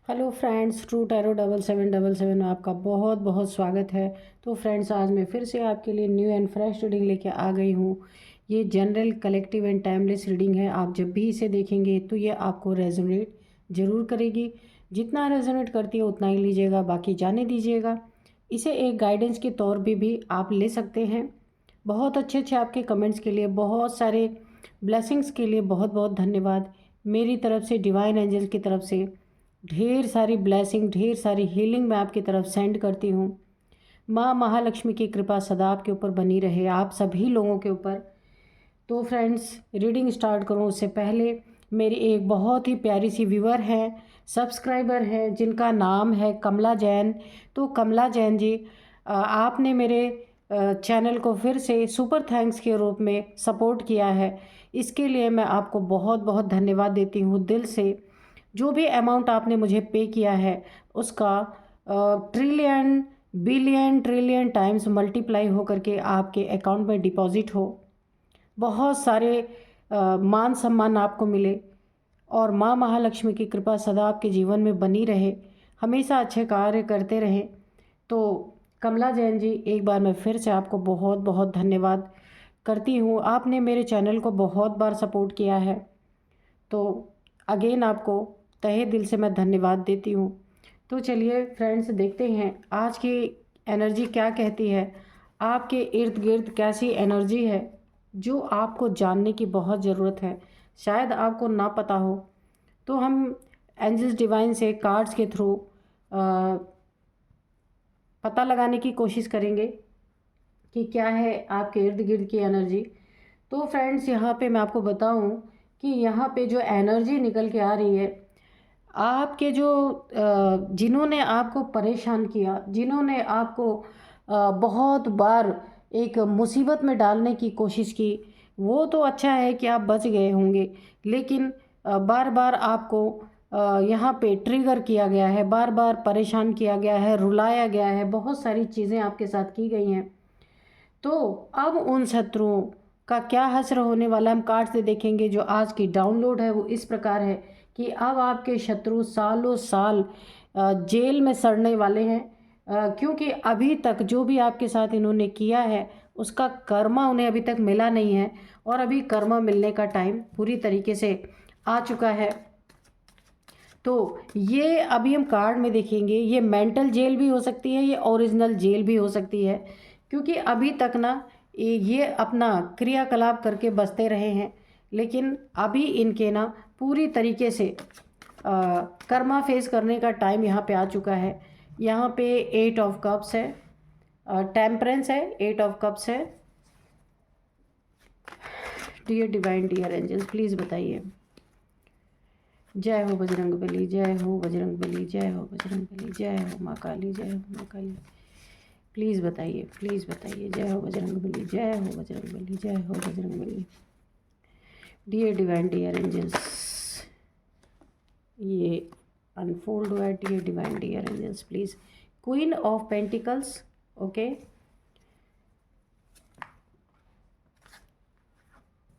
Hello friends, true tarot 7777 में आपका बहुत बहुत स्वागत है। तो फ्रेंड्स, आज मैं फिर से आपके लिए न्यू एंड फ्रेश रीडिंग लेके आ गई हूँ। ये general, collective and timeless reading है। आप जब भी इसे देखेंगे तो ये आपको रेजोनेट ज़रूर करेगी। जितना रेजोनेट करती है उतना ही लीजिएगा, बाकी जाने दीजिएगा। इसे एक गाइडेंस के तौर पे भी आप ले सकते हैं। बहुत अच्छे अच्छे आपके कमेंट्स के लिए, बहुत सारे ब्लेसिंग्स के लिए बहुत बहुत धन्यवाद। मेरी तरफ से, डिवाइन एंजल की तरफ से ढेर सारी ब्लेसिंग, ढेर सारी हीलिंग मैं आपकी तरफ सेंड करती हूँ। माँ महालक्ष्मी की कृपा सदा आपके ऊपर बनी रहे, आप सभी लोगों के ऊपर। तो फ्रेंड्स, रीडिंग स्टार्ट करूँ उससे पहले मेरी एक बहुत ही प्यारी सी व्यूअर है, सब्सक्राइबर है, जिनका नाम है कमला जैन। तो कमला जैन जी, आपने मेरे चैनल को फिर से सुपर थैंक्स के रूप में सपोर्ट किया है। इसके लिए मैं आपको बहुत बहुत धन्यवाद देती हूँ दिल से। जो भी अमाउंट आपने मुझे पे किया है उसका trillion, billion, trillion times multiply हो करके आपके अकाउंट में डिपॉजिट हो। बहुत सारे मान सम्मान आपको मिले और माँ महालक्ष्मी की कृपा सदा आपके जीवन में बनी रहे, हमेशा अच्छे कार्य करते रहें। तो कमला जैन जी, एक बार मैं फिर से आपको बहुत बहुत धन्यवाद करती हूँ। आपने मेरे चैनल को बहुत बार सपोर्ट किया है, तो अगेन आपको तहे दिल से मैं धन्यवाद देती हूँ। तो चलिए फ्रेंड्स, देखते हैं आज की एनर्जी क्या कहती है। आपके इर्द गिर्द कैसी एनर्जी है जो आपको जानने की बहुत ज़रूरत है, शायद आपको ना पता हो। तो हम एंजल्स डिवाइन से कार्ड्स के थ्रू पता लगाने की कोशिश करेंगे कि क्या है आपके इर्द गिर्द की एनर्जी। तो फ्रेंड्स, यहाँ पे मैं आपको बताऊँ कि यहाँ पे जो एनर्जी निकल के आ रही है, आपके जो जिन्होंने आपको परेशान किया, जिन्होंने आपको बहुत बार एक मुसीबत में डालने की कोशिश की, वो तो अच्छा है कि आप बच गए होंगे। लेकिन बार बार आपको यहाँ पे ट्रिगर किया गया है, बार बार परेशान किया गया है, रुलाया गया है, बहुत सारी चीज़ें आपके साथ की गई हैं। तो अब उन शत्रुओं का क्या हश्र होने वाला है, हम कार्ड से देखेंगे। जो आज की डाउनलोड है वो इस प्रकार है कि अब आपके शत्रु सालों साल जेल में सड़ने वाले हैं, क्योंकि अभी तक जो भी आपके साथ इन्होंने किया है उसका कर्मा उन्हें अभी तक मिला नहीं है, और अभी कर्मा मिलने का टाइम पूरी तरीके से आ चुका है। तो ये अभी हम कार्ड में देखेंगे, ये मेंटल जेल भी हो सकती है, ये ओरिजिनल जेल भी हो सकती है, क्योंकि अभी तक ना ये अपना क्रियाकलाप करके बसते रहे हैं। लेकिन अभी इनके ना पूरी तरीके से कर्मा फेस करने का टाइम यहाँ पे आ चुका है। यहाँ पे 8 ऑफ कप्स है, टेम्परेंस है, 8 ऑफ कप्स है। Dear divine, dear angels, please बताइए। जय हो बजरंग बली, जय हो बजरंग बली, जय हो बजरंग बली, जय हो माँ काली, जय हो माँ काली। प्लीज़ बताइए, प्लीज़ बताइए। जय हो बजरंग बली, जय हो बजरंग बली, जय हो Bajrang Bali. Dear divine, dear angels, ये अनफोल्ड हुआ है। Dear divine, dear angels, please. Queen of pentacles, okay.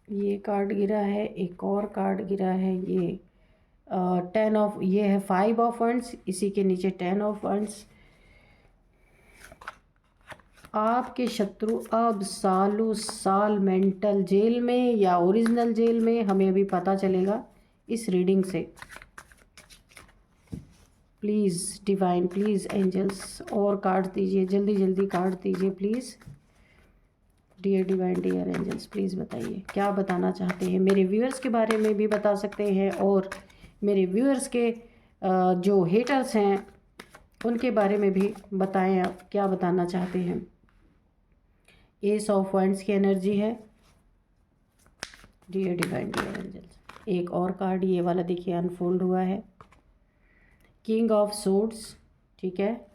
ये कार्ड गिरा है, एक और कार्ड गिरा है, ये 10 ऑफ, ये है 5 ऑफ वंड्स, इसी के नीचे 10 ऑफ वंड्स। आपके शत्रु अब सालों साल मेंटल जेल में या ओरिजिनल जेल में, हमें अभी पता चलेगा इस रीडिंग से। प्लीज़ डिवाइन, प्लीज़ एंजल्स, और कार्ड दीजिए, जल्दी जल्दी कार्ड दीजिए please. Dear divine, dear angels, please बताइए क्या बताना चाहते हैं। मेरे व्यूअर्स के बारे में भी बता सकते हैं, और मेरे व्यूअर्स के जो हेटर्स हैं उनके बारे में भी बताएं, आप क्या बताना चाहते हैं। एस ऑफ वाइंड्स की एनर्जी है। डियर डिवाइन, डियर एंजल्स, एक और कार्ड ये वाला देखिए अनफोल्ड हुआ है, किंग ऑफ सोर्ड्स, ठीक है।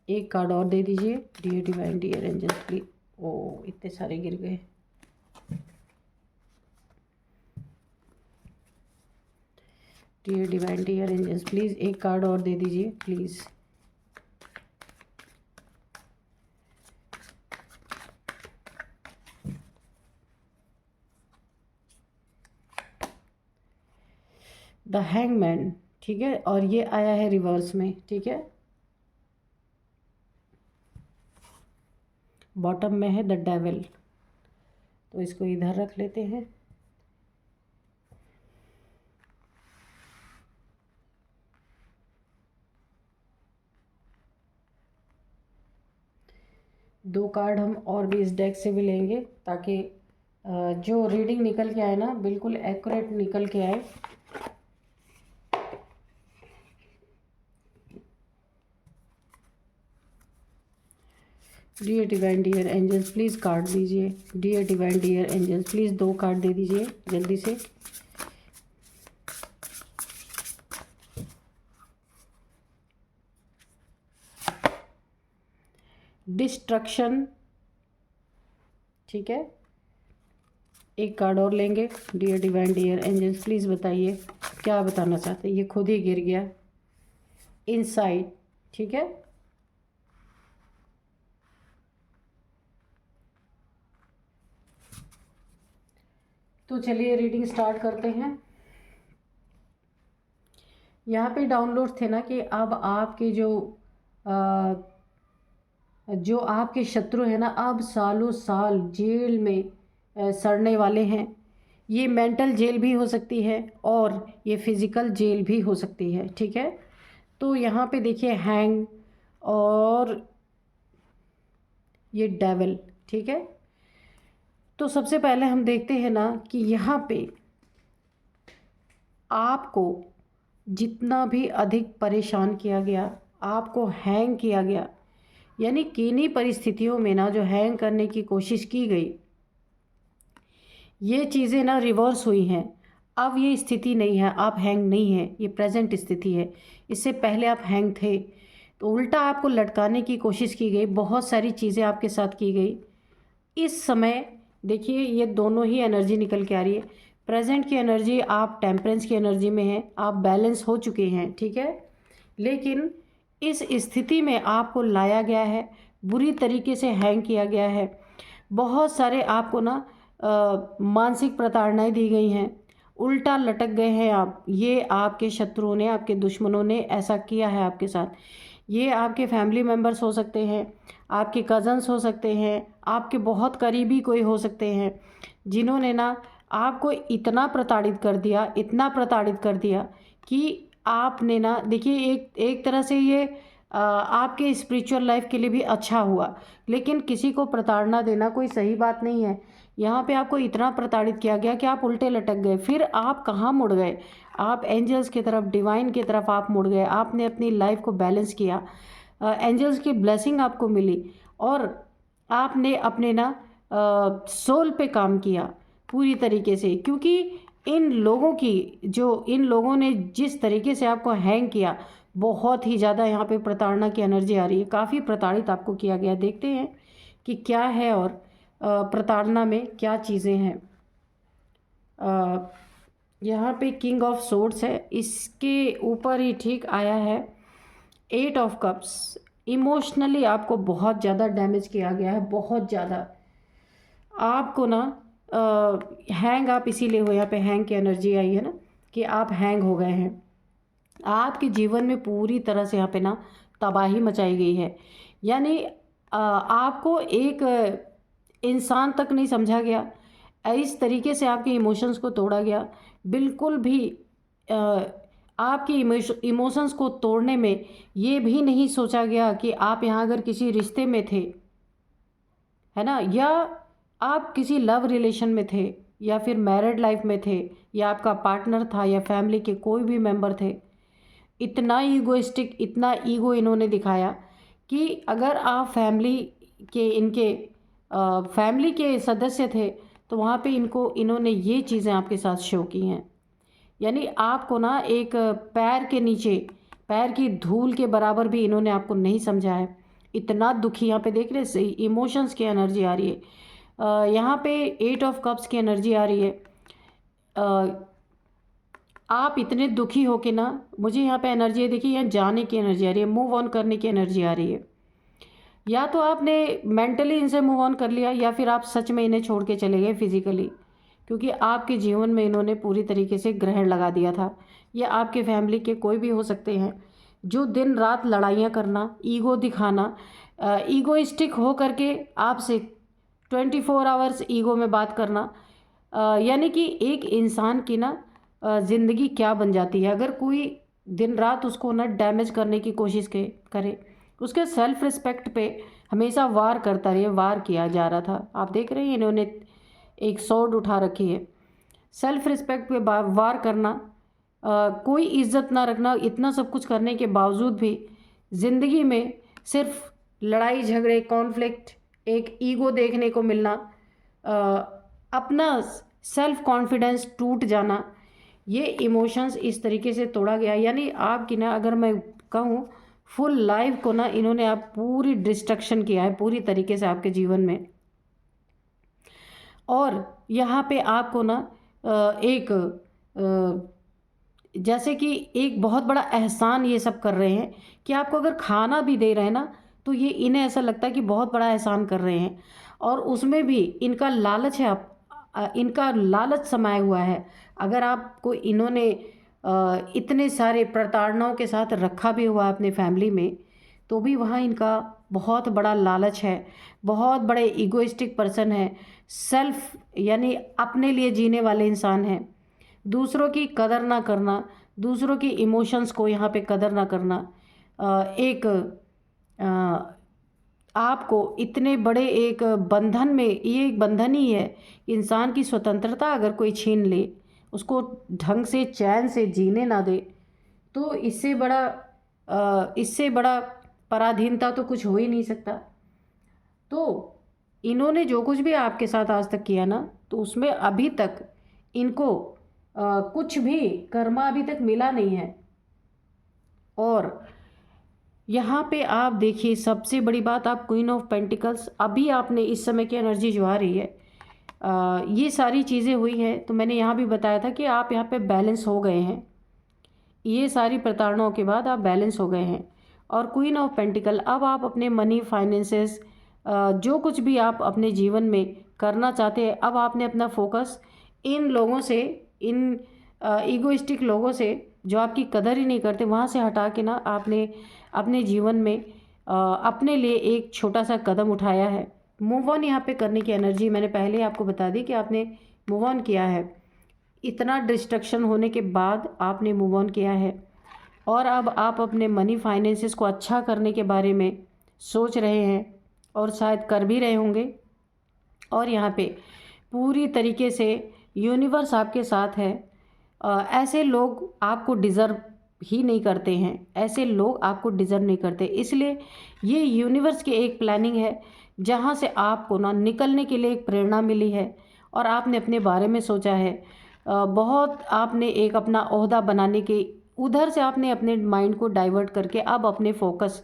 एक कार्ड और दे दीजिए dear divine, dear angels, please. Oh, इतने सारे गिर गए। Dear divine, dear angels, please एक कार्ड और दे दीजिए प्लीज़। द हैंगमैन, ठीक है, और ये आया है रिवर्स में। ठीक है, बॉटम में है द डेविल। तो इसको इधर रख लेते हैं। दो कार्ड हम और भी इस डेक से भी लेंगे ताकि जो रीडिंग निकल के आए ना बिल्कुल एक्यूरेट निकल के आए। Dear divine dear angels please card दीजिए। Dear divine dear angels please दो कार्ड दे दीजिए जल्दी से। डिस्ट्रक्शन। ठीक है, एक कार्ड और लेंगे। Dear divine dear angels please बताइए क्या बताना चाहते हैं। ये खुद ही गिर गया। इनसाइड। ठीक है, तो चलिए रीडिंग स्टार्ट करते हैं। यहाँ पे डाउनलोड थे ना कि अब आपके जो आपके शत्रु है ना अब सालों साल जेल में सड़ने वाले हैं। ये मेंटल जेल भी हो सकती है और ये फिज़िकल जेल भी हो सकती है। ठीक है, तो यहाँ पे देखिए हैंग और ये डेविल। ठीक है, तो सबसे पहले हम देखते हैं ना कि यहाँ पे आपको जितना भी अधिक परेशान किया गया, आपको हैंग किया गया, यानी किन्हीं परिस्थितियों में ना जो हैंग करने की कोशिश की गई, ये चीज़ें ना रिवर्स हुई हैं। अब ये स्थिति नहीं है, आप हैंग नहीं है, ये प्रेजेंट स्थिति है। इससे पहले आप हैंग थे, तो उल्टा आपको लटकाने की कोशिश की गई, बहुत सारी चीज़ें आपके साथ की गई। इस समय देखिए ये दोनों ही एनर्जी निकल के आ रही है। प्रेजेंट की एनर्जी आप टेम्परेंस की एनर्जी में हैं, आप बैलेंस हो चुके हैं। ठीक है, लेकिन इस स्थिति में आपको लाया गया है, बुरी तरीके से हैंग किया गया है। बहुत सारे आपको ना मानसिक प्रताड़नाएं दी गई हैं, उल्टा लटक गए हैं आप। ये आपके शत्रुओं ने, आपके दुश्मनों ने ऐसा किया है आपके साथ। ये आपके फैमिली मेम्बर्स हो सकते हैं, आपके कज़न्स हो सकते हैं, आपके बहुत करीबी कोई हो सकते हैं, जिन्होंने ना आपको इतना प्रताड़ित कर दिया, इतना प्रताड़ित कर दिया कि आपने ना देखिए एक तरह से ये आपके स्पिरिचुअल लाइफ के लिए भी अच्छा हुआ। लेकिन किसी को प्रताड़ना देना कोई सही बात नहीं है। यहाँ पे आपको इतना प्रताड़ित किया गया कि आप उल्टे लटक गए। फिर आप कहाँ मुड़ गए? आप एंजल्स की तरफ, डिवाइन की तरफ आप मुड़ गए। आपने अपनी लाइफ को बैलेंस किया, एंजल्स की ब्लेसिंग आपको मिली और आपने अपने ना सोल पे काम किया पूरी तरीके से। क्योंकि इन लोगों ने जिस तरीके से आपको हैंग किया, बहुत ही ज़्यादा यहाँ पे प्रताड़ना की एनर्जी आ रही है। काफ़ी प्रताड़ित आपको किया गया। देखते हैं कि क्या है और प्रताड़ना में क्या चीज़ें हैं। यहाँ पे किंग ऑफ सोर्ड्स है, इसके ऊपर ही ठीक आया है 8 ऑफ कप्स। इमोशनली आपको बहुत ज़्यादा डैमेज किया गया है, बहुत ज़्यादा। आपको ना हैंग आप इसीलिए हो, यहाँ पे हैंग की एनर्जी आई है ना कि आप हैंग हो गए हैं। आपके जीवन में पूरी तरह से यहाँ पे ना तबाही मचाई गई है। यानी आपको एक इंसान तक नहीं समझा गया। इस तरीके से आपके इमोशंस को तोड़ा गया। बिल्कुल भी आपके इमोशंस को तोड़ने में ये भी नहीं सोचा गया कि आप यहाँ अगर किसी रिश्ते में थे, है ना, या आप किसी लव रिलेशन में थे, या फिर मैरिड लाइफ में थे, या आपका पार्टनर था, या फैमिली के कोई भी मेंबर थे। इतना ईगोइस्टिक, इतना ईगो इन्होंने दिखाया कि अगर आप फैमिली के सदस्य थे तो वहाँ पे इन्होंने ये चीज़ें आपके साथ शो की हैं। यानी आपको ना एक पैर के नीचे, पैर की धूल के बराबर भी इन्होंने आपको नहीं समझा है। इतना दुखी यहाँ पे देख रहे, इमोशंस की एनर्जी आ रही है। यहाँ पे 8 ऑफ कप्स की एनर्जी आ रही है। आप इतने दुखी हो के ना, मुझे यहाँ पे एनर्जी है, देखिए यहाँ जाने की एनर्जी आ रही है, मूव ऑन करने की एनर्जी आ रही है। या तो आपने मेंटली इनसे मूव ऑन कर लिया, या फिर आप सच में इन्हें छोड़ के चले गए फिजिकली। क्योंकि आपके जीवन में इन्होंने पूरी तरीके से ग्रहण लगा दिया था। ये आपके फैमिली के कोई भी हो सकते हैं, जो दिन रात लड़ाइयाँ करना, ईगो दिखाना, ईगोइस्टिक हो करके आपसे 24 आवर्स ईगो में बात करना। यानी कि एक इंसान की ना ज़िंदगी क्या बन जाती है अगर कोई दिन रात उसको ना डैमेज करने की कोशिश करे, उसके सेल्फ रिस्पेक्ट पे हमेशा वार करता रहे। वार किया जा रहा था, आप देख रहे हैं इन्होंने एक स्वॉर्ड उठा रखी है। सेल्फ रिस्पेक्ट पे वार करना, कोई इज्जत ना रखना, इतना सब कुछ करने के बावजूद भी ज़िंदगी में सिर्फ लड़ाई झगड़े, कॉन्फ्लिक्ट, एक ईगो देखने को मिलना, अपना सेल्फ कॉन्फिडेंस टूट जाना, ये इमोशंस इस तरीके से तोड़ा गया। यानी आपकी ना, अगर मैं कहूँ, फुल लाइफ को ना इन्होंने आप पूरी डिस्ट्रक्शन किया है पूरी तरीके से आपके जीवन में। और यहाँ पे आपको ना एक जैसे कि एक बहुत बड़ा एहसान ये सब कर रहे हैं कि आपको अगर खाना भी दे रहे हैं ना, तो ये इन्हें ऐसा लगता है कि बहुत बड़ा एहसान कर रहे हैं। और उसमें भी इनका लालच है, इनका लालच समाया हुआ है। अगर आपको इन्होंने इतने सारे प्रताड़नाओं के साथ रखा भी हुआ अपने फैमिली में, तो भी वहाँ इनका बहुत बड़ा लालच है। बहुत बड़े इगोइस्टिक पर्सन है, सेल्फ यानी अपने लिए जीने वाले इंसान हैं। दूसरों की कदर ना करना, दूसरों की इमोशंस को यहाँ पे कदर ना करना, एक आपको इतने बड़े एक बंधन में, ये एक बंधन ही है। इंसान की स्वतंत्रता अगर कोई छीन ले, उसको ढंग से चैन से जीने ना दे, तो इससे बड़ा पराधीनता तो कुछ हो ही नहीं सकता। तो इन्होंने जो कुछ भी आपके साथ आज तक किया ना, तो उसमें अभी तक इनको कुछ भी कर्मा अभी तक मिला नहीं है। और यहाँ पे आप देखिए, सबसे बड़ी बात, आप क्वीन ऑफ पेंटिकल्स, अभी आपने इस समय की एनर्जी जो आ रही है, ये सारी चीज़ें हुई हैं। तो मैंने यहाँ भी बताया था कि आप यहाँ पे बैलेंस हो गए हैं, ये सारी प्रताड़नाओं के बाद आप बैलेंस हो गए हैं। और क्वीन ऑफ पेंटिकल, अब आप अपने मनी, फाइनेंसेस, जो कुछ भी आप अपने जीवन में करना चाहते हैं, अब आपने अपना फोकस इन लोगों से, इन ईगोइस्टिक लोगों से जो आपकी कदर ही नहीं करते, वहाँ से हटा के ना आपने अपने जीवन में अपने लिए एक छोटा सा कदम उठाया है। मूव ऑन यहाँ पे करने की एनर्जी मैंने पहले ही आपको बता दी कि आपने मूव ऑन किया है। इतना डिस्ट्रक्शन होने के बाद आपने मूव ऑन किया है, और अब आप अपने मनी, फाइनेंसेस को अच्छा करने के बारे में सोच रहे हैं, और शायद कर भी रहे होंगे। और यहाँ पे पूरी तरीके से यूनिवर्स आपके साथ है। ऐसे लोग आपको डिज़र्व ही नहीं करते हैं, ऐसे लोग आपको डिज़र्व नहीं करते। इसलिए ये यूनिवर्स की एक प्लानिंग है, जहाँ से आपको ना निकलने के लिए एक प्रेरणा मिली है, और आपने अपने बारे में सोचा है। बहुत आपने एक अपना ओहदा बनाने के, उधर से आपने अपने माइंड को डाइवर्ट करके अब अपने फोकस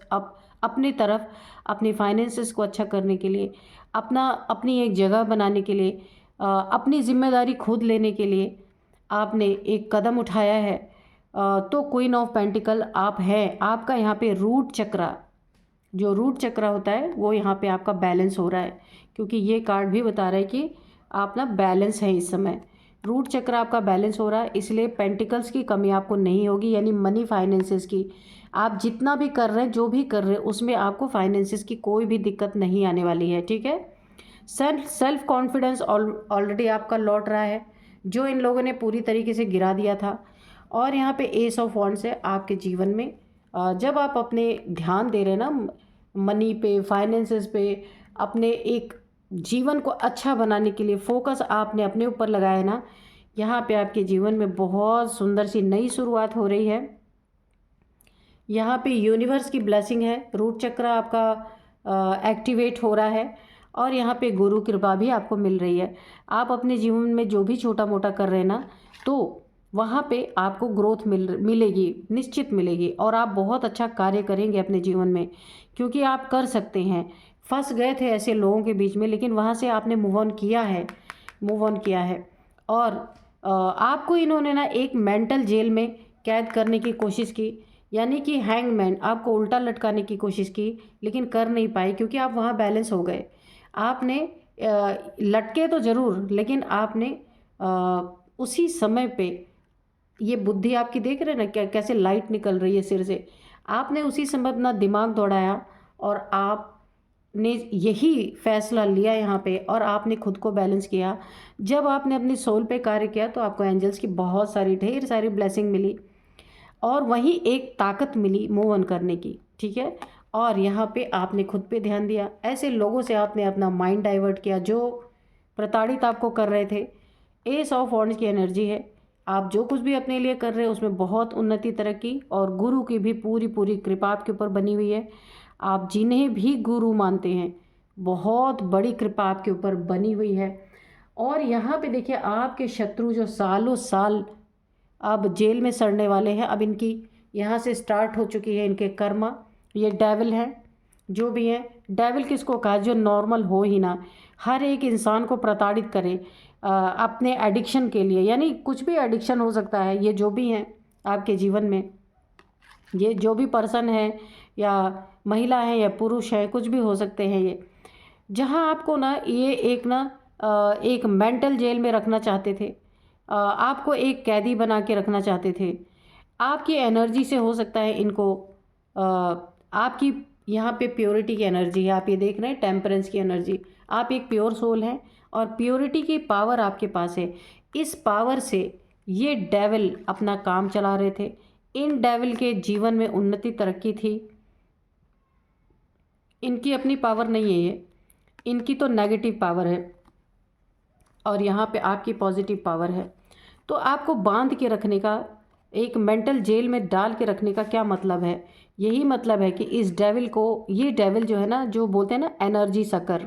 अपनी तरफ, अपनी फाइनेंसेस को अच्छा करने के लिए, अपनी एक जगह बनाने के लिए, अपनी जिम्मेदारी खुद लेने के लिए आपने एक कदम उठाया है। तो क्वीन ऑफ पेंटिकल आप हैं। आपका यहाँ पे रूट चक्रा, जो रूट चक्रा होता है, वो यहाँ पे आपका बैलेंस हो रहा है, क्योंकि ये कार्ड भी बता रहा है कि आप ना बैलेंस है इस समय। रूट चक्र आपका बैलेंस हो रहा है, इसलिए पेंटिकल्स की कमी आपको नहीं होगी, यानी मनी, फाइनेंसेस की। आप जितना भी कर रहे हैं, जो भी कर रहे हैं, उसमें आपको फाइनेंसेस की कोई भी दिक्कत नहीं आने वाली है, ठीक है। सेल्फ कॉन्फिडेंस ऑलरेडी आपका लौट रहा है, जो इन लोगों ने पूरी तरीके से गिरा दिया था। और यहाँ पे एस ऑफ वॉन्ड्स है आपके जीवन में। जब आप अपने ध्यान दे रहे हैं ना मनी पे, फाइनेंसेस पे, अपने एक जीवन को अच्छा बनाने के लिए फोकस आपने अपने ऊपर लगाया है ना, यहाँ पे आपके जीवन में बहुत सुंदर सी नई शुरुआत हो रही है। यहाँ पे यूनिवर्स की ब्लेसिंग है, रूट चक्र आपका एक्टिवेट हो रहा है, और यहाँ पे गुरु कृपा भी आपको मिल रही है। आप अपने जीवन में जो भी छोटा मोटा कर रहे हैं ना, तो वहाँ पे आपको ग्रोथ मिलेगी, निश्चित मिलेगी, और आप बहुत अच्छा कार्य करेंगे अपने जीवन में, क्योंकि आप कर सकते हैं। फंस गए थे ऐसे लोगों के बीच में, लेकिन वहाँ से आपने मूव ऑन किया है। और आपको इन्होंने ना एक मेंटल जेल में कैद करने की कोशिश की, यानी कि हैंगमैन, आपको उल्टा लटकाने की कोशिश की, लेकिन कर नहीं पाई, क्योंकि आप वहाँ बैलेंस हो गए। आपने लटके तो ज़रूर, लेकिन आपने उसी समय पे ये बुद्धि आपकी देख रहे हैं ना, क्या कैसे लाइट निकल रही है सिर से। आपने उसी समय अपना दिमाग दौड़ाया और आपने यही फैसला लिया यहाँ पे, और आपने खुद को बैलेंस किया। जब आपने अपनी सोल पे कार्य किया तो आपको एंजल्स की बहुत सारी ढेर सारी ब्लेसिंग मिली, और वहीं एक ताकत मिली मूव ऑन करने की, ठीक है। और यहाँ पे आपने खुद पे ध्यान दिया, ऐसे लोगों से आपने अपना माइंड डाइवर्ट किया जो प्रताड़ित आपको कर रहे थे। एस ऑफ वॉन्ड्स की एनर्जी है, आप जो कुछ भी अपने लिए कर रहे हैं उसमें बहुत उन्नति तरक्की, और गुरु की भी पूरी पूरी कृपा आपके ऊपर बनी हुई है। आप जिन्हें भी गुरु मानते हैं बहुत बड़ी कृपा आपके ऊपर बनी हुई है। और यहाँ पे देखिए आपके शत्रु जो सालों साल अब जेल में सड़ने वाले हैं, अब इनकी यहाँ से स्टार्ट हो चुकी है इनके कर्मा। ये डेविल है, जो भी है। डेविल किसको कहा? जो नॉर्मल हो ही ना, हर एक इंसान को प्रताड़ित करे अपने एडिक्शन के लिए, यानी कुछ भी एडिक्शन हो सकता है। ये जो भी हैं आपके जीवन में, ये जो भी पर्सन है या महिला है या पुरुष है, कुछ भी हो सकते हैं ये, जहाँ आपको ना ये एक मेंटल जेल में रखना चाहते थे, आपको एक कैदी बना के रखना चाहते थे। आपकी एनर्जी से हो सकता है इनको आपकी यहाँ पे प्योरिटी की एनर्जी है, आप ये देख रहे हैं, टेम्परेंस की एनर्जी। आप एक प्योर सोल हैं और प्योरिटी की पावर आपके पास है। इस पावर से ये डेविल अपना काम चला रहे थे। इन डेविल के जीवन में उन्नति तरक्की थी। इनकी अपनी पावर नहीं है ये, इनकी तो नेगेटिव पावर है, और यहाँ पे आपकी पॉजिटिव पावर है। तो आपको बांध के रखने का, एक मेंटल जेल में डाल के रखने का क्या मतलब है? यही मतलब है कि इस डेविल को, ये डेविल जो है ना, जो बोलते हैं ना एनर्जी सकर,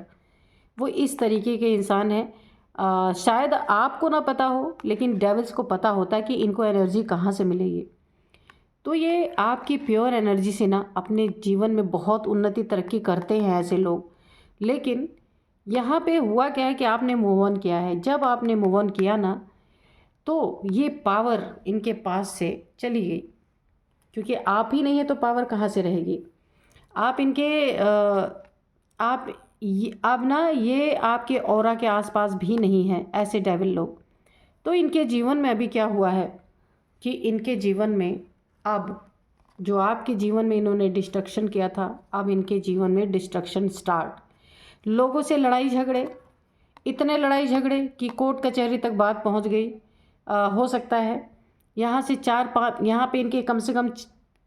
वो इस तरीके के इंसान है। शायद आपको ना पता हो, लेकिन डेविल्स को पता होता है कि इनको एनर्जी कहाँ से मिलेगी। तो ये आपकी प्योर एनर्जी से ना अपने जीवन में बहुत उन्नति तरक्की करते हैं ऐसे लोग। लेकिन यहाँ पे हुआ क्या है कि आपने मूव ऑन किया है। जब आपने मूव ऑन किया ना, तो ये पावर इनके पास से चली गई, क्योंकि आप ही नहीं है तो पावर कहाँ से रहेगी? आप इनके अब ना ये आपके ऑरा के आसपास भी नहीं है ऐसे डेविल लोग। तो इनके जीवन में अभी क्या हुआ है कि इनके जीवन में अब जो आपके जीवन में इन्होंने डिस्ट्रक्शन किया था, अब इनके जीवन में डिस्ट्रक्शन स्टार्ट। लोगों से लड़ाई झगड़े, इतने लड़ाई झगड़े कि कोर्ट कचहरी तक बात पहुंच गई। हो सकता है यहाँ से 4-5, यहाँ पे इनके कम से कम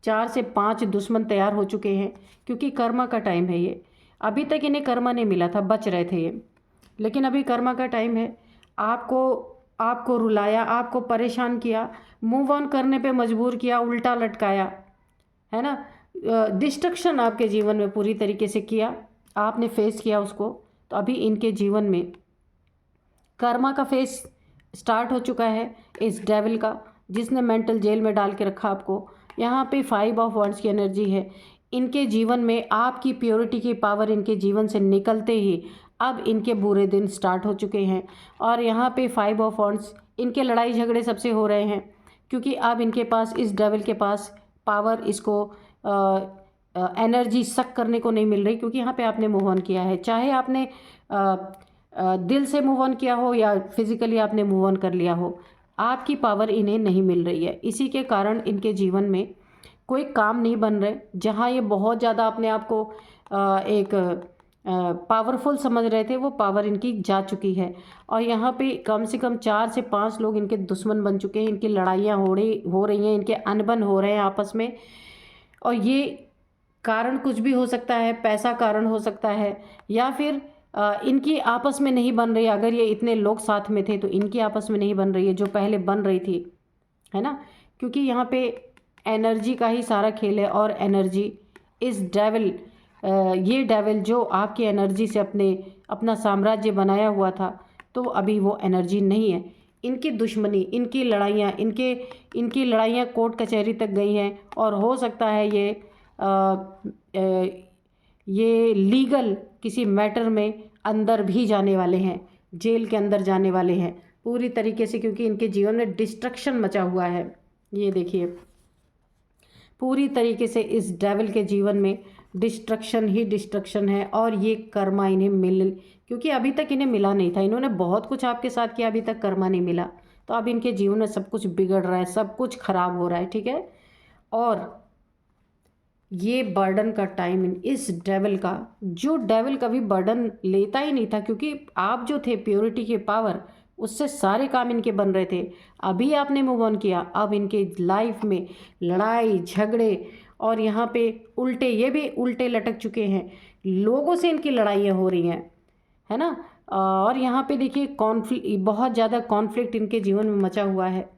4 से 5 दुश्मन तैयार हो चुके हैं, क्योंकि कर्मा का टाइम है ये। अभी तक इन्हें कर्मा नहीं मिला था, बच रहे थे ये, लेकिन अभी कर्मा का टाइम है। आपको रुलाया, आपको परेशान किया, मूव ऑन करने पे मजबूर किया, उल्टा लटकाया, है ना। डिस्ट्रक्शन आपके जीवन में पूरी तरीके से किया, आपने फेस किया उसको। तो अभी इनके जीवन में कर्मा का फेस स्टार्ट हो चुका है इस डेविल का, जिसने मेंटल जेल में डाल के रखा आपको। यहाँ पे 5 ऑफ वॉन्ड्स की एनर्जी है। इनके जीवन में आपकी प्योरिटी की पावर इनके जीवन से निकलते ही अब इनके बुरे दिन स्टार्ट हो चुके हैं। और यहाँ पे 5 ऑफ वॉन्ड्स, इनके लड़ाई झगड़े सबसे हो रहे हैं, क्योंकि अब इनके पास, इस डेविल के पास पावर, इसको एनर्जी सक करने को नहीं मिल रही, क्योंकि यहाँ पे आपने मूव ऑन किया है। चाहे आपने दिल से मूव ऑन किया हो या फिजिकली आपने मूव ऑन कर लिया हो, आपकी पावर इन्हें नहीं मिल रही है। इसी के कारण इनके जीवन में कोई काम नहीं बन रहे। जहाँ ये बहुत ज़्यादा अपने आप को एक पावरफुल समझ रहे थे, वो पावर इनकी जा चुकी है। और यहाँ पे कम से कम 4 से 5 लोग इनके दुश्मन बन चुके हैं। इनकी लड़ाइयाँ हो रही हैं, इनके अनबन हो रहे हैं आपस में। और ये कारण कुछ भी हो सकता है, पैसा कारण हो सकता है, या फिर इनकी आपस में नहीं बन रही। अगर ये इतने लोग साथ में थे तो इनकी आपस में नहीं बन रही है जो पहले बन रही थी, है ना। क्योंकि यहाँ पे एनर्जी का ही सारा खेल है, और एनर्जी इस डेविल, ये डेविल जो आपकी एनर्जी से अपना साम्राज्य बनाया हुआ था, तो अभी वो एनर्जी नहीं है। इनकी दुश्मनी, इनकी लड़ाइयाँ कोर्ट कचहरी तक गई हैं, और हो सकता है ये लीगल किसी मैटर में अंदर भी जाने वाले हैं, जेल के अंदर जाने वाले हैं पूरी तरीके से, क्योंकि इनके जीवन में डिस्ट्रक्शन मचा हुआ है। ये देखिए पूरी तरीके से इस डेविल के जीवन में डिस्ट्रक्शन ही डिस्ट्रक्शन है। और ये कर्मा इन्हें क्योंकि अभी तक इन्हें मिला नहीं था, इन्होंने बहुत कुछ आपके साथ किया, अभी तक कर्मा नहीं मिला, तो अब इनके जीवन में सब कुछ बिगड़ रहा है, सब कुछ खराब हो रहा है, ठीक है। और ये बर्डन का टाइम इस डेविल का, जो डेविल कभी बर्डन लेता ही नहीं था, क्योंकि आप जो थे प्योरिटी के पावर, उससे सारे काम इनके बन रहे थे। अभी आपने मूव ऑन किया, अब इनके लाइफ में लड़ाई झगड़े और यहाँ पे उल्टे, ये भी उल्टे लटक चुके हैं, लोगों से इनकी लड़ाइयाँ हो रही हैं, है ना। और यहाँ पे देखिए कॉन्फ्लिक्ट, बहुत ज़्यादा कॉन्फ्लिक्ट इनके जीवन में मचा हुआ है।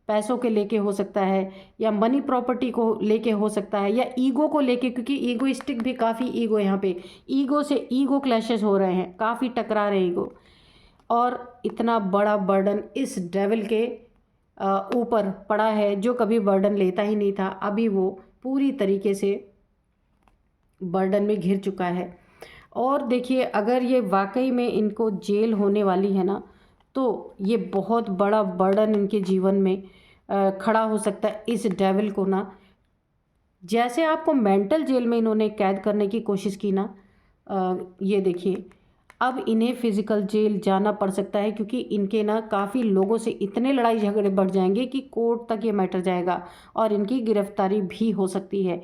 पैसों के लेके हो सकता है, या मनी प्रॉपर्टी को लेके हो सकता है, या ईगो को लेके, क्योंकि ईगोइस्टिक भी काफ़ी ईगो यहाँ पे, ईगो से ईगो क्लैशेस हो रहे हैं, काफ़ी टकरा रहे हैं ईगो। और इतना बड़ा बर्डन इस डेविल के ऊपर पड़ा है, जो कभी बर्डन लेता ही नहीं था, अभी वो पूरी तरीके से बर्डन में घिर चुका है। और देखिए, अगर ये वाकई में इनको जेल होने वाली है ना, तो ये बहुत बड़ा बर्डन इनके जीवन में खड़ा हो सकता है इस डेविल को ना। जैसे आपको मेंटल जेल में इन्होंने कैद करने की कोशिश की ना, ये देखिए अब इन्हें फिज़िकल जेल जाना पड़ सकता है, क्योंकि इनके ना काफ़ी लोगों से इतने लड़ाई झगड़े बढ़ जाएंगे कि कोर्ट तक ये मैटर जाएगा और इनकी गिरफ्तारी भी हो सकती है।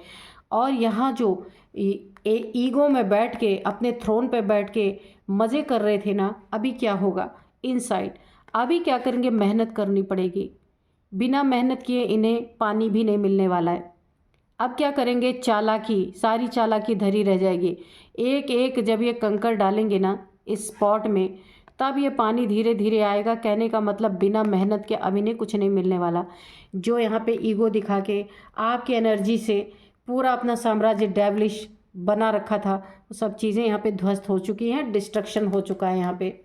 और यहाँ जो ईगो में बैठ के, अपने थ्रोन पे बैठ के मज़े कर रहे थे ना, अभी क्या होगा इनसाइड, अभी क्या करेंगे, मेहनत करनी पड़ेगी, बिना मेहनत किए इन्हें पानी भी नहीं मिलने वाला है। अब क्या करेंगे, चालाकी, सारी चालाकी धरी रह जाएगी। एक एक जब ये कंकड़ डालेंगे ना इस स्पॉट में, तब ये पानी धीरे धीरे आएगा। कहने का मतलब बिना मेहनत के अब इन्हें कुछ नहीं मिलने वाला। जो यहाँ पे ईगो दिखा के आपकी एनर्जी से पूरा अपना साम्राज्य डेवलिश बना रखा था, वो सब चीज़ें यहाँ पे ध्वस्त हो चुकी हैं, डिस्ट्रक्शन हो चुका है यहाँ पे।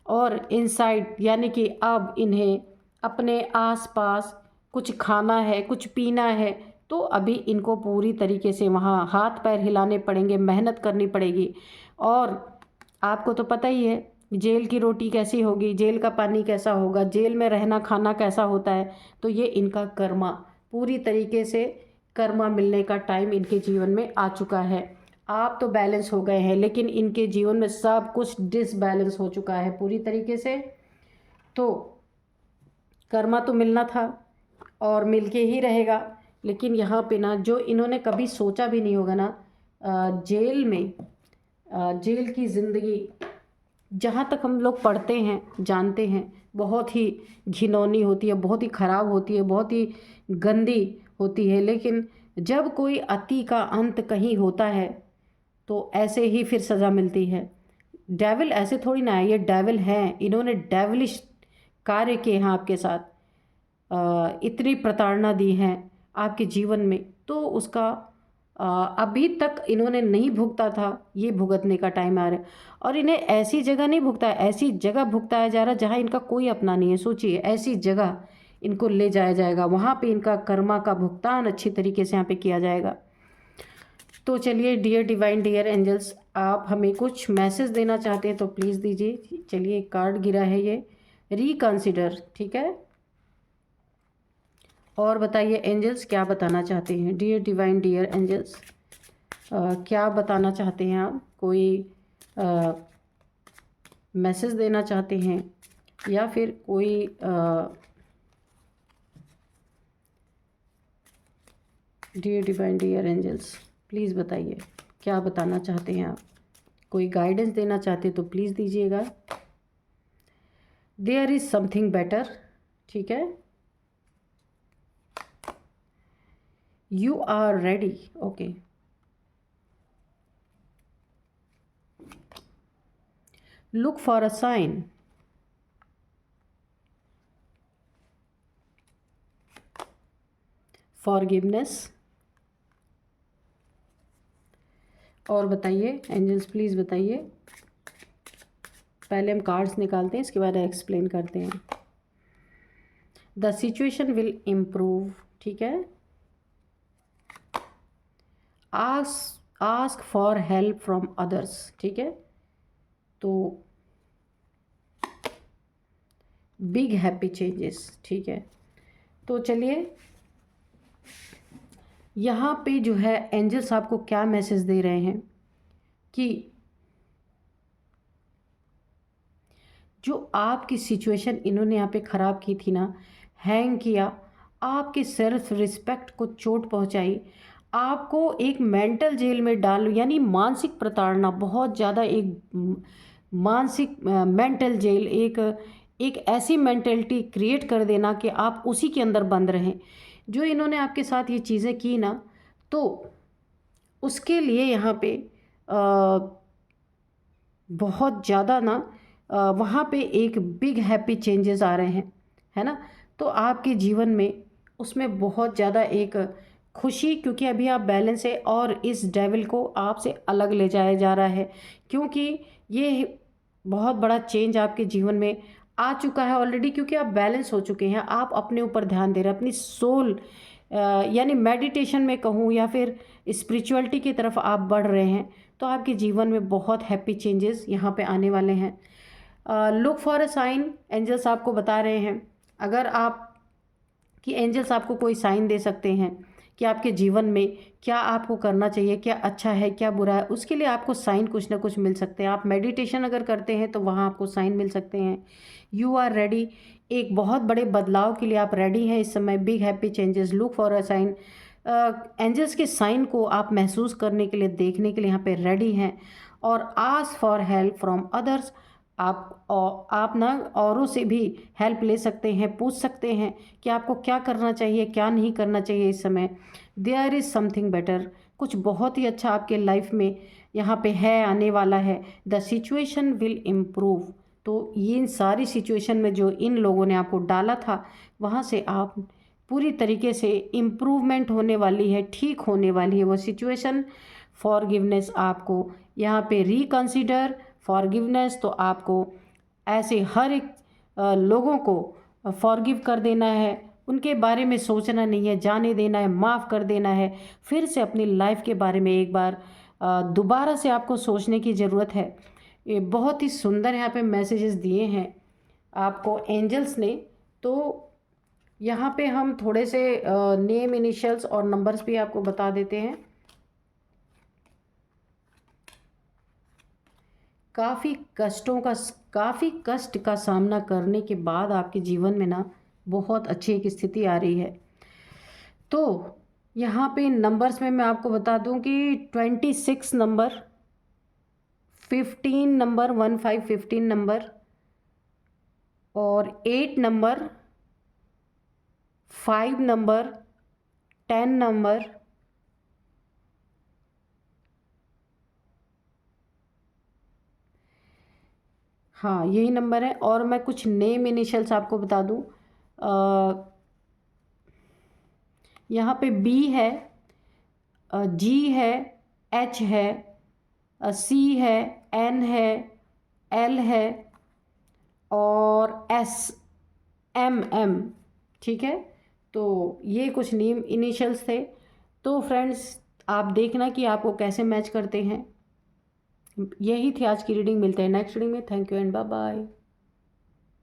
और इनसाइड यानी कि अब इन्हें अपने आसपास कुछ खाना है, कुछ पीना है, तो अभी इनको पूरी तरीके से वहाँ हाथ पैर हिलाने पड़ेंगे, मेहनत करनी पड़ेगी। और आपको तो पता ही है जेल की रोटी कैसी होगी, जेल का पानी कैसा होगा, जेल में रहना खाना कैसा होता है। तो ये इनका कर्मा, पूरी तरीके से कर्मा मिलने का टाइम इनके जीवन में आ चुका है। आप तो बैलेंस हो गए हैं, लेकिन इनके जीवन में सब कुछ डिसबैलेंस हो चुका है पूरी तरीके से। तो कर्मा तो मिलना था और मिलके ही रहेगा, लेकिन यहाँ पे ना जो इन्होंने कभी सोचा भी नहीं होगा ना, जेल में, जेल की ज़िंदगी, जहाँ तक हम लोग पढ़ते हैं जानते हैं, बहुत ही घिनौनी होती है, बहुत ही ख़राब होती है, बहुत ही गंदी होती है। लेकिन जब कोई अति का अंत कहीं होता है, तो ऐसे ही फिर सज़ा मिलती है। डेविल ऐसे थोड़ी ना है, ये डेविल हैं, इन्होंने डेविलिश कार्य किए हैं आपके साथ, इतनी प्रताड़ना दी हैं आपके जीवन में, तो उसका अभी तक इन्होंने नहीं भुगता था, ये भुगतने का टाइम आ रहा है। और इन्हें ऐसी जगह नहीं भुगता, ऐसी जगह भुगताया जा रहा है जहाँ इनका कोई अपना नहीं है। सोचिए, ऐसी जगह इनको ले जाया जाएगा, वहाँ पे इनका कर्मा का भुगतान अच्छी तरीके से यहाँ पे किया जाएगा। तो चलिए डियर डिवाइन, डियर एंजल्स, आप हमें कुछ मैसेज देना चाहते हैं तो प्लीज़ दीजिए। चलिए, कार्ड गिरा है ये, रिकंसिडर, ठीक है। और बताइए एंजल्स क्या बताना चाहते हैं, डियर डिवाइन डियर एंजल्स, क्या बताना चाहते हैं आप, कोई मैसेज देना चाहते हैं, या फिर कोई dear divine dear angels please बताइए क्या बताना चाहते हैं आप, कोई गाइडेंस देना चाहते तो प्लीज़ दीजिएगा। देयर इज़ समथिंग बेटर, ठीक है, you are ready, okay. Look for a sign, forgiveness. और बताइए एंजल्स, प्लीज़ बताइए। पहले हम कार्ड्स निकालते हैं, इसके बाद एक्सप्लेन करते हैं। द सिचुएशन विल इम्प्रूव, ठीक है। Ask for help from others, ठीक है। तो बिग हैप्पी चेंजेस, ठीक है। तो चलिए, यहाँ पे जो है एंजल्स आपको क्या मैसेज दे रहे हैं कि जो आपकी सिचुएशन इन्होंने यहाँ पे ख़राब की थी ना, हैंग किया, आपके सेल्फ रिस्पेक्ट को चोट पहुँचाई, आपको एक मेंटल जेल में डाल, यानी मानसिक प्रताड़ना, बहुत ज़्यादा एक मानसिक मेंटल जेल, एक ऐसी मेंटलिटी क्रिएट कर देना कि आप उसी के अंदर बंद रहें। जो इन्होंने आपके साथ ये चीज़ें की ना, तो उसके लिए यहाँ पे बहुत ज़्यादा ना वहाँ पे एक बिग हैप्पी चेंजेस आ रहे हैं, है ना। तो आपके जीवन में उसमें बहुत ज़्यादा एक खुशी, क्योंकि अभी आप बैलेंस है और इस डेविल को आपसे अलग ले जाया जा रहा है, क्योंकि ये बहुत बड़ा चेंज आपके जीवन में आ चुका है ऑलरेडी, क्योंकि आप बैलेंस हो चुके हैं, आप अपने ऊपर ध्यान दे रहे हैं, अपनी सोल यानी मेडिटेशन में कहूँ या फिर स्पिरिचुअलिटी की तरफ आप बढ़ रहे हैं। तो आपके जीवन में बहुत हैप्पी चेंजेस यहाँ पे आने वाले हैं। Look for a sign, angels आपको बता रहे हैं, अगर आप कि एंजल्स आपको कोई साइन दे सकते हैं कि आपके जीवन में क्या आपको करना चाहिए, क्या अच्छा है क्या बुरा है, उसके लिए आपको साइन कुछ ना कुछ मिल सकते हैं। आप मेडिटेशन अगर करते हैं तो वहाँ आपको साइन मिल सकते हैं। यू आर रेडी, एक बहुत बड़े बदलाव के लिए आप रेडी हैं इस समय। Big happy changes, look for a sign, angels के साइन को आप महसूस करने के लिए, देखने के लिए यहाँ पे रेडी हैं। और ask for help from others, आप ना औरों से भी हेल्प ले सकते हैं, पूछ सकते हैं कि आपको क्या करना चाहिए क्या नहीं करना चाहिए इस समय। देयर इज़ समथिंग बेटर, कुछ बहुत ही अच्छा आपके लाइफ में यहाँ पे है, आने वाला है। द सिचुएशन विल इम्प्रूव, तो ये इन सारी सिचुएशन में जो इन लोगों ने आपको डाला था, वहाँ से आप पूरी तरीके से इम्प्रूवमेंट होने वाली है, ठीक होने वाली है वो सिचुएशन। फॉरगिवनेस आपको यहाँ पे रिकंसिडर, फॉरगिवनेस तो आपको ऐसे हर एक लोगों को फॉरगिव कर देना है, उनके बारे में सोचना नहीं है, जाने देना है, माफ़ कर देना है। फिर से अपनी लाइफ के बारे में एक बार दोबारा से आपको सोचने की ज़रूरत है। ये बहुत ही सुंदर यहाँ पे मैसेजेस दिए हैं आपको एंजल्स ने। तो यहाँ पे हम थोड़े से नेम, इनिशियल्स और नंबर्स भी आपको बता देते हैं। काफ़ी कष्ट का सामना करने के बाद आपके जीवन में ना बहुत अच्छी एक स्थिति आ रही है। तो यहाँ पे नंबर्स में मैं आपको बता दूं कि 26 नंबर, 15 नंबर, 15 नंबर, और 8 नंबर, 5 नंबर, 10 नंबर, हाँ यही नंबर है। और मैं कुछ नेम इनिशियल्स आपको बता दूं, यहाँ पे बी है, जी है, एच है, सी है, एन है, एल है और एस, एम एम, ठीक है। तो ये कुछ नेम इनिशियल्स थे। तो फ्रेंड्स आप देखना कि आपको कैसे मैच करते हैं। यही थी आज की रीडिंग, मिलते हैं नेक्स्ट रीडिंग में। Thank you and bye bye.